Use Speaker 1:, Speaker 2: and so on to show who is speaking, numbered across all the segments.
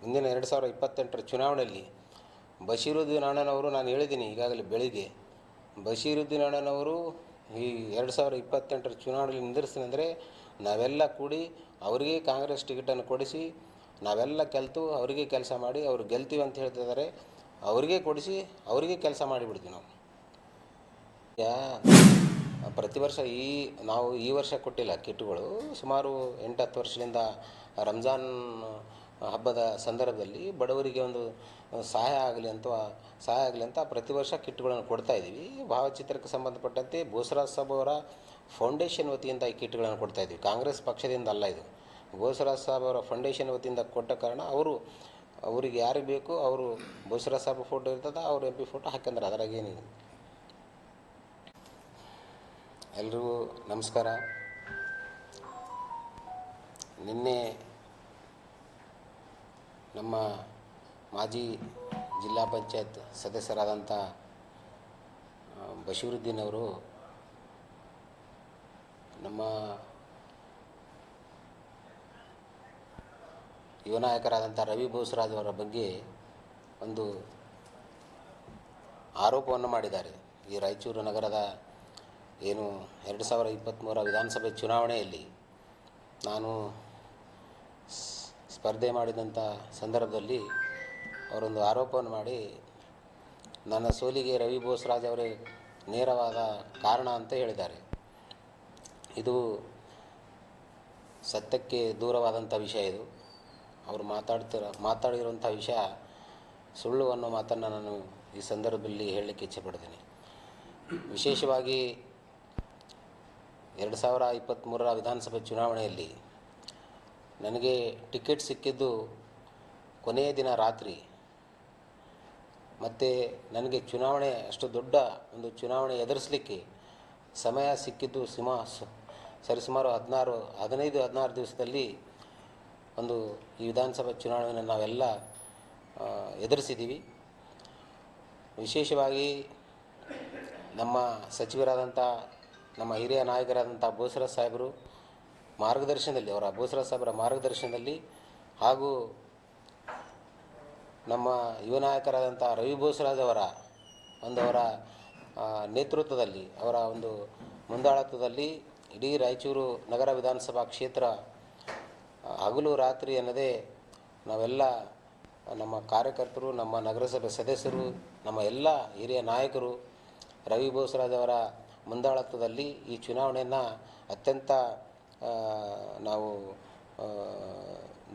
Speaker 1: ಮುಂದಿನ 2028ರ ಚುನಾವಣೆಯಲ್ಲಿ ಬಶೀರುದ್ದೀನ್ ಅಣ್ಣನವರು, ನಾನು ಹೇಳಿದ್ದೀನಿ ಈಗಾಗಲೇ ಬೆಳಿಗ್ಗೆ, ಬಶೀರುದ್ದೀನ್ ಅಣ್ಣನವರು ಈ 2028ರ ಚುನಾವಣೆಯಲ್ಲಿ ನಿಂದಿರ್ಸ್ತೀನಿ ಅಂದರೆ ನಾವೆಲ್ಲ ಕೂಡಿ ಅವರಿಗೆ ಕಾಂಗ್ರೆಸ್ ಟಿಕೆಟನ್ನು ಕೊಡಿಸಿ ನಾವೆಲ್ಲ ಅವರಿಗೆ ಕೆಲಸ ಮಾಡಿ, ಅವರು ಗೆಲ್ತೀವಿ ಅಂತ ಹೇಳ್ತಿದ್ದಾರೆ, ಅವರಿಗೆ ಕೊಡಿಸಿ ಅವರಿಗೆ ಕೆಲಸ ಮಾಡಿಬಿಡ್ತೀವಿ ನಾವು. ಪ್ರತಿ ವರ್ಷ ನಾವು ಈ ವರ್ಷ ಕೊಟ್ಟಿಲ್ಲ ಕಿಟ್ಗಳು, ಸುಮಾರು 8-10 ವರ್ಷದಿಂದ ರಂಜಾನ್ ಹಬ್ಬದ ಸಂದರ್ಭದಲ್ಲಿ ಬಡವರಿಗೆ ಒಂದು ಸಹಾಯ ಆಗಲಿ ಅಂತ ಪ್ರತಿ ವರ್ಷ ಕಿಟ್ಗಳನ್ನು ಕೊಡ್ತಾಯಿದ್ದೀವಿ. ಭಾವಚಿತ್ರಕ್ಕೆ ಸಂಬಂಧಪಟ್ಟಂತೆ ಬೋಸರಾಜ್ ಸಾಬ್ ಅವರ ಫೌಂಡೇಶನ್ ವತಿಯಿಂದ ಈ ಕಿಟ್ಗಳನ್ನು ಕೊಡ್ತಾಯಿದ್ದೀವಿ. ಕಾಂಗ್ರೆಸ್ ಪಕ್ಷದಿಂದ ಅಲ್ಲ, ಇದು ಬೋಸರಾಜ್ ಸಾಬ್ ಅವರ ಫೌಂಡೇಶನ್ ವತಿಯಿಂದ ಕೊಟ್ಟ ಕಾರಣ ಅವರಿಗೆ ಯಾರಿಗೆ ಬೇಕು ಅವರು ಬೋಸರಾಜ್ ಸಾಬ್ ಫೋಟೋ ಇರ್ತದೆ, ಅವ್ರ MP ಫೋಟೋ ಹಾಕಂದ್ರೆ ಅದರಾಗೇನಿದೆ. ಎಲ್ರಿಗೂ ನಮಸ್ಕಾರ. ನಿನ್ನೆ ನಮ್ಮ ಮಾಜಿ ಜಿಲ್ಲಾ ಪಂಚಾಯತ್ ಸದಸ್ಯರಾದಂಥ ಬಶೀರುದ್ದೀನ್ ಅವರು ನಮ್ಮ ಯುವ ನಾಯಕರಾದಂಥ ರವಿ ಬೋಸರಾಜ್ ಅವರ ಬಗ್ಗೆ ಒಂದು ಆರೋಪವನ್ನು ಮಾಡಿದ್ದಾರೆ. ಈ ರಾಯಚೂರು ನಗರದ ಏನು 2023 ವಿಧಾನಸಭೆ ಚುನಾವಣೆಯಲ್ಲಿ ನಾನು ಸ್ಪರ್ಧೆ ಮಾಡಿದಂಥ ಸಂದರ್ಭದಲ್ಲಿ ಅವರೊಂದು ಆರೋಪವನ್ನು ಮಾಡಿ ನನ್ನ ಸೋಲಿಗೆ ರವಿ ಬೋಸರಾಜ್ ಅವರೇ ನೇರವಾದ ಕಾರಣ ಅಂತ ಹೇಳಿದ್ದಾರೆ. ಇದು ಸತ್ಯಕ್ಕೆ ದೂರವಾದಂಥ ವಿಷಯ. ಇದು ಅವರು ಮಾತಾಡಿರುವಂಥ ವಿಷಯ ಸುಳ್ಳು ಅನ್ನೋ ಮಾತನ್ನು ನಾನು ಈ ಸಂದರ್ಭದಲ್ಲಿ ಹೇಳಲಿಕ್ಕೆ ಇಚ್ಛೆಪಡ್ತೀನಿ. ವಿಶೇಷವಾಗಿ 2023 ವಿಧಾನಸಭೆ ಚುನಾವಣೆಯಲ್ಲಿ ನನಗೆ ಟಿಕೆಟ್ ಸಿಕ್ಕಿದ್ದು ಕೊನೆಯ ದಿನ ರಾತ್ರಿ, ಮತ್ತು ನನಗೆ ಚುನಾವಣೆ ಅಷ್ಟು ದೊಡ್ಡ ಒಂದು ಚುನಾವಣೆ ಎದುರಿಸಲಿಕ್ಕೆ ಸಮಯ ಸಿಕ್ಕಿದ್ದು ಸರಿಸುಮಾರು 15-16 ದಿವಸದಲ್ಲಿ ಒಂದು ಈ ವಿಧಾನಸಭೆ ಚುನಾವಣೆಯನ್ನು ನಾವೆಲ್ಲ ಎದುರಿಸಿದ್ದೀವಿ. ವಿಶೇಷವಾಗಿ ನಮ್ಮ ಸಚಿವರಾದಂಥ ನಮ್ಮ ಹಿರಿಯ ನಾಯಕರಾದಂಥ ಬೋಸರಾಜ್ ಸಾಹೇಬರು ಮಾರ್ಗದರ್ಶನದಲ್ಲಿ, ಬೋಸರಾಜ್ ಸಾಹೇಬರ ಮಾರ್ಗದರ್ಶನದಲ್ಲಿ ಹಾಗೂ ನಮ್ಮ ಯುವ ನಾಯಕರಾದಂಥ ರವಿ ಬೋಸರಾಜ್ ಅವರ ನೇತೃತ್ವದಲ್ಲಿ, ಅವರ ಒಂದು ಮುಂದಾಳತ್ವದಲ್ಲಿ ಇಡೀ ರಾಯಚೂರು ನಗರ ವಿಧಾನಸಭಾ ಕ್ಷೇತ್ರ ಹಗಲು ರಾತ್ರಿ ಅನ್ನದೇ ನಾವೆಲ್ಲ ನಮ್ಮ ಕಾರ್ಯಕರ್ತರು, ನಮ್ಮ ನಗರಸಭೆ ಸದಸ್ಯರು, ನಮ್ಮ ಎಲ್ಲ ಹಿರಿಯ ನಾಯಕರು ರವಿ ಬೋಸರಾಜ್ ಅವರ ಮುಂದಾಳತ್ವದಲ್ಲಿ ಈ ಚುನಾವಣೆಯನ್ನು ಅತ್ಯಂತ ನಾವು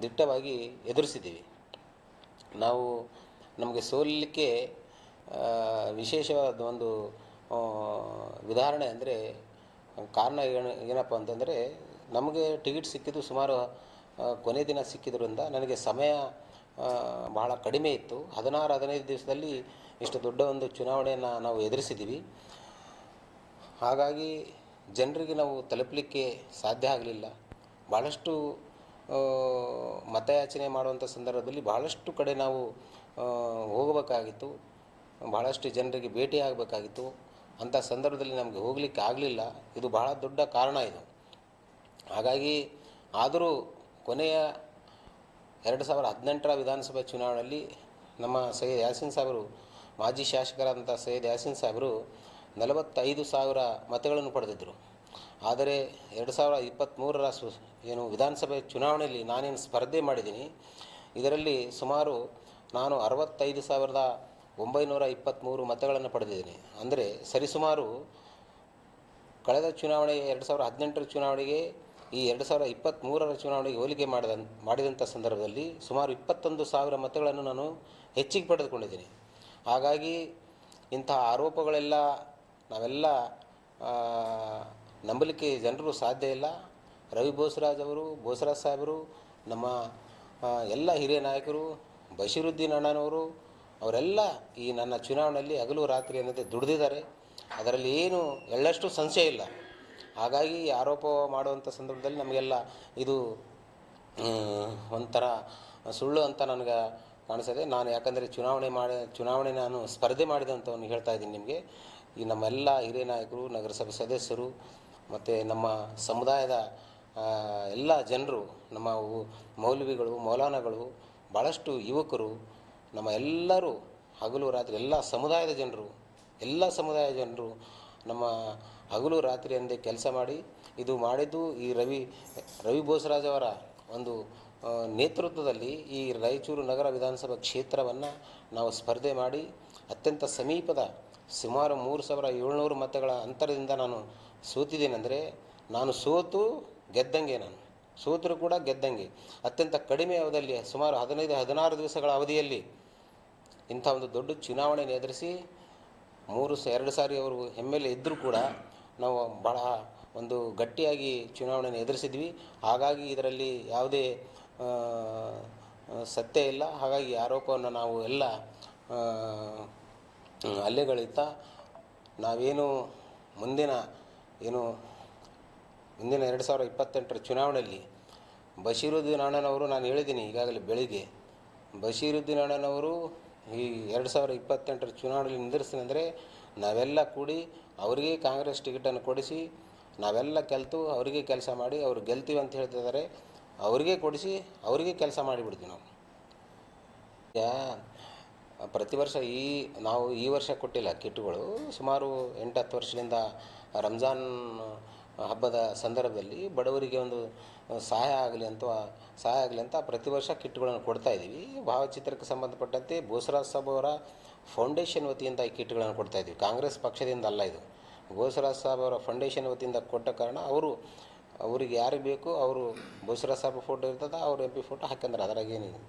Speaker 1: ದಿಟ್ಟವಾಗಿ ಎದುರಿಸಿದ್ದೀವಿ. ನಮಗೆ ಸೋಲಲಿಕ್ಕೆ ವಿಶೇಷವಾದ ಒಂದು ಉದಾಹರಣೆ ಅಂದರೆ ಕಾರಣ ಏನಪ್ಪ ಅಂತಂದರೆ, ನಮಗೆ ಟಿಕೆಟ್ ಸಿಕ್ಕಿದ್ದು ಸುಮಾರು ಕೊನೆ ದಿನ ಸಿಕ್ಕಿದ್ರಿಂದ ನನಗೆ ಸಮಯ ಬಹಳ ಕಡಿಮೆ ಇತ್ತು. 16-15 ದಿವಸದಲ್ಲಿ ಇಷ್ಟು ದೊಡ್ಡ ಒಂದು ಚುನಾವಣೆಯನ್ನು ನಾವು ಎದುರಿಸಿದ್ದೀವಿ. ಹಾಗಾಗಿ ಜನರಿಗೆ ನಾವು ತಲುಪಲಿಕ್ಕೆ ಸಾಧ್ಯ ಆಗಲಿಲ್ಲ. ಭಾಳಷ್ಟು ಮತಯಾಚನೆ ಮಾಡುವಂಥ ಸಂದರ್ಭದಲ್ಲಿ ಭಾಳಷ್ಟು ಕಡೆ ನಾವು ಹೋಗಬೇಕಾಗಿತ್ತು, ಭಾಳಷ್ಟು ಜನರಿಗೆ ಭೇಟಿ ಆಗಬೇಕಾಗಿತ್ತು. ಅಂಥ ಸಂದರ್ಭದಲ್ಲಿ ನಮಗೆ ಹೋಗಲಿಕ್ಕೆ ಆಗಲಿಲ್ಲ. ಇದು ಬಹಳ ದೊಡ್ಡ ಕಾರಣ ಇದು. ಹಾಗಾಗಿ ಆದರೂ ಕೊನೆಯ 2018ರ ವಿಧಾನಸಭೆ ಚುನಾವಣೆಯಲ್ಲಿ ನಮ್ಮ ಸೈಯದ್ ಯಾಸೀನ್ ಸಾಹೇಬರು, ಮಾಜಿ ಶಾಸಕರಾದಂಥ ಸೈಯದ್ ಯಾಸೀನ್ ಸಾಹೇಬರು 45,000 ಮತಗಳನ್ನು ಪಡೆದಿದ್ದರು. ಆದರೆ 2023ರ ಏನು ವಿಧಾನಸಭೆ ಚುನಾವಣೆಯಲ್ಲಿ ನಾನೇನು ಸ್ಪರ್ಧೆ ಮಾಡಿದ್ದೀನಿ, ಇದರಲ್ಲಿ ಸುಮಾರು ನಾನು 65,923 ಮತಗಳನ್ನು ಪಡೆದಿದ್ದೀನಿ. ಅಂದರೆ ಸರಿಸುಮಾರು ಕಳೆದ ಚುನಾವಣೆ 2018ರ ಚುನಾವಣೆಗೆ ಈ 2023ರ ಚುನಾವಣೆಗೆ ಹೋಲಿಕೆ ಮಾಡಿದಂಥ ಸಂದರ್ಭದಲ್ಲಿ ಸುಮಾರು 21,000 ಮತಗಳನ್ನು ನಾನು ಹೆಚ್ಚಿಗೆ ಪಡೆದುಕೊಂಡಿದ್ದೀನಿ. ಹಾಗಾಗಿ ಇಂಥ ಆರೋಪಗಳೆಲ್ಲ ನಾವೆಲ್ಲ ನಂಬಲಿಕ್ಕೆ ಜನರು ಸಾಧ್ಯ ಇಲ್ಲ. ರವಿ ಬೋಸರಾಜ್ ಸಾಹೇಬರು, ನಮ್ಮ ಎಲ್ಲ ಹಿರಿಯ ನಾಯಕರು, ಬಶೀರುದ್ದೀನ್ ಅಣ್ಣನವರು, ಅವರೆಲ್ಲ ಈ ನನ್ನ ಚುನಾವಣೆಯಲ್ಲಿ ಹಗಲು ರಾತ್ರಿ ಅನ್ನದೇ ದುಡಿದಿದ್ದಾರೆ. ಅದರಲ್ಲಿ ಏನು ಎಳ್ಳಷ್ಟು ಸಂಶಯ ಇಲ್ಲ. ಹಾಗಾಗಿ ಆರೋಪ ಮಾಡುವಂಥ ಸಂದರ್ಭದಲ್ಲಿ ನಮಗೆಲ್ಲ ಇದು ಒಂಥರ ಸುಳ್ಳು ಅಂತ ನನಗೆ ಕಾಣಿಸ್ತದೆ. ನಾನು ಯಾಕಂದರೆ ಚುನಾವಣೆ ನಾನು ಸ್ಪರ್ಧೆ ಮಾಡಿದಂಥವನ್ನು ಹೇಳ್ತಾ ಇದ್ದೀನಿ ನಿಮಗೆ. ಈ ನಮ್ಮೆಲ್ಲ ಹಿರಿಯ ನಾಯಕರು, ನಗರಸಭೆ ಸದಸ್ಯರು ಮತ್ತು ನಮ್ಮ ಸಮುದಾಯದ ಎಲ್ಲ ಜನರು, ನಮ್ಮ ಮೌಲ್ವಿಗಳು, ಮೌಲಾನಗಳು ಭಾಳಷ್ಟು ಯುವಕರು, ನಮ್ಮ ಎಲ್ಲರೂ ಹಗಲು ರಾತ್ರಿ ಎಲ್ಲ ಸಮುದಾಯದ ಜನರು ನಮ್ಮ ಹಗಲು ರಾತ್ರಿ ಎಂದೇ ಕೆಲಸ ಮಾಡಿ ಇದು ಮಾಡಿದ್ದು ಈ ರವಿ ಬೋಸರಾಜ್ ಅವರ ಒಂದು ನೇತೃತ್ವದಲ್ಲಿ ಈ ರಾಯಚೂರು ನಗರ ವಿಧಾನಸಭಾ ಕ್ಷೇತ್ರವನ್ನು ನಾವು ಸ್ಪರ್ಧೆ ಮಾಡಿ ಅತ್ಯಂತ ಸಮೀಪದ ಸುಮಾರು 3700 ಮತಗಳ ಅಂತರದಿಂದ ನಾನು ಸೋತಿದ್ದೇನೆಂದರೆ ನಾನು ಸೋತರೂ ಕೂಡ ಗೆದ್ದಂಗೆ. ಅತ್ಯಂತ ಕಡಿಮೆ ಅವಧಿಯಲ್ಲಿ ಸುಮಾರು 15-16 ದಿವಸಗಳ ಅವಧಿಯಲ್ಲಿ ಇಂಥ ಒಂದು ದೊಡ್ಡ ಚುನಾವಣೆಯನ್ನು ಎದುರಿಸಿ 2 ಸಾರಿ ಅವರು MLA ಇದ್ದರೂ ಕೂಡ ನಾವು ಭಾಳ ಒಂದು ಗಟ್ಟಿಯಾಗಿ ಚುನಾವಣೆಯನ್ನು ಎದುರಿಸಿದ್ವಿ. ಹಾಗಾಗಿ ಇದರಲ್ಲಿ ಯಾವುದೇ ಸತ್ಯ ಇಲ್ಲ. ಹಾಗಾಗಿ ಆರೋಪವನ್ನು ನಾವು ಎಲ್ಲ ಹಲ್ಲೆಗಳಿತ್ತ ನಾವೇನು ಮುಂದಿನ 2028ರ ಚುನಾವಣೆಯಲ್ಲಿ ಬಶೀರುದ್ದೀನ್ ಅಣ್ಣನವರು, ನಾನು ಹೇಳಿದ್ದೀನಿ ಈಗಾಗಲೇ ಬೆಳಿಗ್ಗೆ, ಬಶೀರುದ್ದೀನ್ ಅಣ್ಣನವರು ಈ 2028ರ ಚುನಾವಣೆಯಲ್ಲಿ ನಿಂದಿರ್ಸ್ತೀನಿ ಅಂದರೆ ನಾವೆಲ್ಲ ಕೂಡಿ ಅವರಿಗೆ ಕಾಂಗ್ರೆಸ್ ಟಿಕೆಟನ್ನು ಕೊಡಿಸಿ ನಾವೆಲ್ಲ ಅವರಿಗೆ ಕೆಲಸ ಮಾಡಿ ಅವ್ರು ಗೆಲ್ತೀವಿ ಅಂತ ಹೇಳ್ತಿದ್ದಾರೆ. ಅವರಿಗೆ ಕೊಡಿಸಿ ಅವರಿಗೆ ಕೆಲಸ ಮಾಡಿಬಿಡ್ತೀವಿ ನಾವು. ಪ್ರತಿ ವರ್ಷ ನಾವು ಈ ವರ್ಷ ಕೊಟ್ಟಿಲ್ಲ ಕಿಟ್ಗಳು. ಸುಮಾರು 8-10 ವರ್ಷದಿಂದ ರಂಜಾನ್ ಹಬ್ಬದ ಸಂದರ್ಭದಲ್ಲಿ ಬಡವರಿಗೆ ಒಂದು ಸಹಾಯ ಆಗಲಿ ಅಂತ ಪ್ರತಿ ವರ್ಷ ಕಿಟ್ಗಳನ್ನು ಕೊಡ್ತಾಯಿದ್ದೀವಿ. ಭಾವಚಿತ್ರಕ್ಕೆ ಸಂಬಂಧಪಟ್ಟಂತೆ ಬೋಸರಾಜ್ ಸಾಬ್ ಅವರ ಫೌಂಡೇಶನ್ ವತಿಯಿಂದ ಈ ಕಿಟ್ಗಳನ್ನು ಕೊಡ್ತಾಯಿದ್ದೀವಿ. ಕಾಂಗ್ರೆಸ್ ಪಕ್ಷದಿಂದ ಅಲ್ಲ, ಇದು ಬೋಸರಾಜ್ ಸಾಬ್ ಅವರ ಫೌಂಡೇಶನ್ ವತಿಯಿಂದ ಕೊಟ್ಟ ಕಾರಣ ಅವರಿಗೆ ಯಾರಿಗೆ ಬೇಕು ಅವರು ಬೋಸರಾಜ್ ಸಾಬ್ ಫೋಟೋ ಇರ್ತದೆ, ಅವ್ರ MP ಫೋಟೋ ಹಾಕ್ಯಂದ್ರೆ ಅದರಾಗೇನಿದೆ.